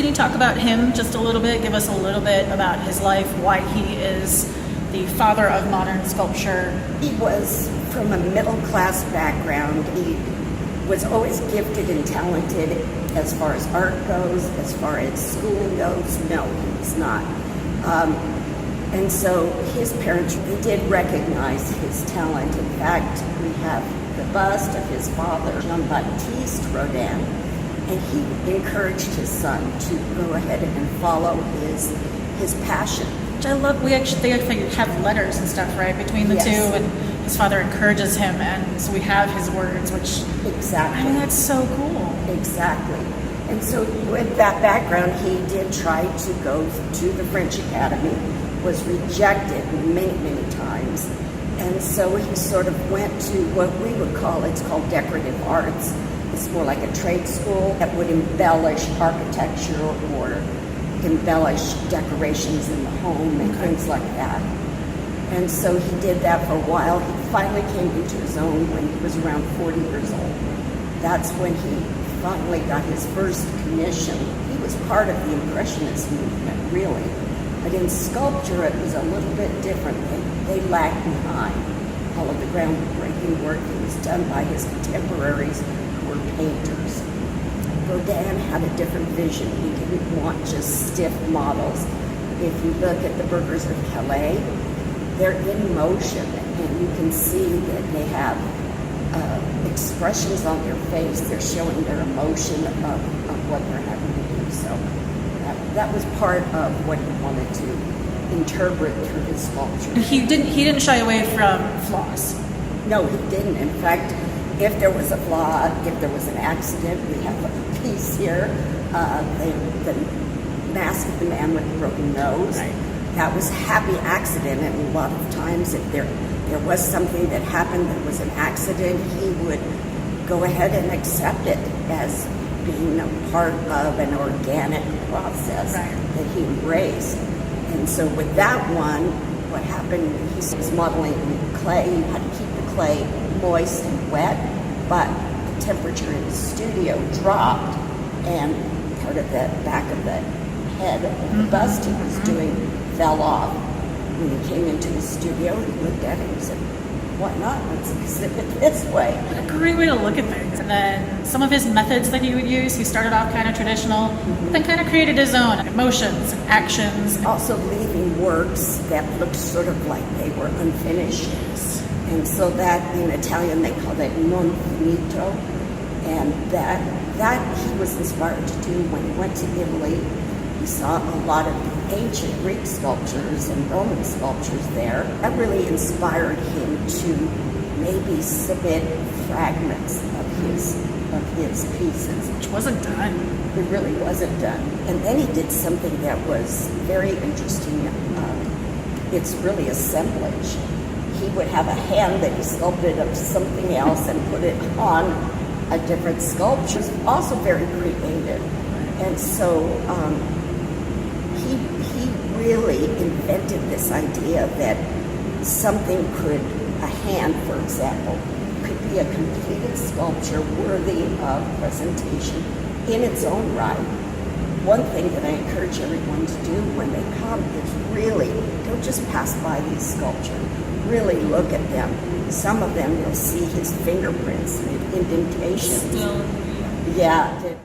you talk about him just a little bit? Give us a little bit about his life, why he is the father of modern sculpture. He was from a middle-class background. He was always gifted and talented as far as art goes, as far as schooling goes. No, he was not. And so his parents, they did recognize his talent. In fact, we have the bust of his father, Jean-Baptiste Rodin, and he encouraged his son to go ahead and follow his passion. Which I love. They actually have letters and stuff, right, between the two, and his father encourages him, and so we have his words, which... Exactly. I mean, that's so cool. Exactly. And so with that background, he did try to go to the French Academy, was rejected many, many times. And so he sort of went to what we would call, it's called decorative arts. It's more like a trade school that would embellish architecture or embellish decorations in the home and things like that. And so he did that for a while. He finally came into his own when he was around 40 years old. That's when he finally got his first commission. He was part of the Impressionist movement, really. But in sculpture, it was a little bit different. They lagged behind. All of the groundbreaking work that was done by his contemporaries who were painters. Rodin had a different vision. He didn't want just stiff models. If you look at the burghers of Calais, they're in motion, and you can see that they have expressions on their face. They're showing their emotion of what they're having to do. So that was part of what he wanted to interpret through his sculpture. He didn't shy away from flaws. No, he didn't. In fact, if there was a flaw, if there was an accident, we have a piece here, the mask of the man with the broken nose. Right. That was a happy accident, and a lot of times if there was something that happened that was an accident, he would go ahead and accept it as being a part of an organic process that he embraced. And so with that one, what happened, he was modeling clay. He had to keep the clay moist and wet, but the temperature in the studio dropped, and part of the back of the head of the bust he was doing fell off. When he came into the studio, he looked at it and said, why not? Let's exhibit this way. A great way to look at things. And then some of his methods that he would use, he started off kind of traditional, then kind of created his own emotions and actions. Also leaving works that looked sort of like they were unfinished. And so that, in Italian, they call that non finito. And that he was inspired to do when he went to Italy. He saw a lot of ancient Greek sculptures and Roman sculptures there. That really inspired him to maybe submit fragments of his pieces. Which wasn't done. It really wasn't done. And then he did something that was very interesting. It's really assemblage. He would have a hand that he sculpted of something else and put it on a different sculpture. Also very creative. And so he really invented this idea that something could, a hand, for example, could be a completed sculpture worthy of presentation in its own right. One thing that I encourage everyone to do when they come is really, don't just pass by these sculptures. Really look at them. Some of them, you'll see his fingerprints and indentations. Still. Yeah.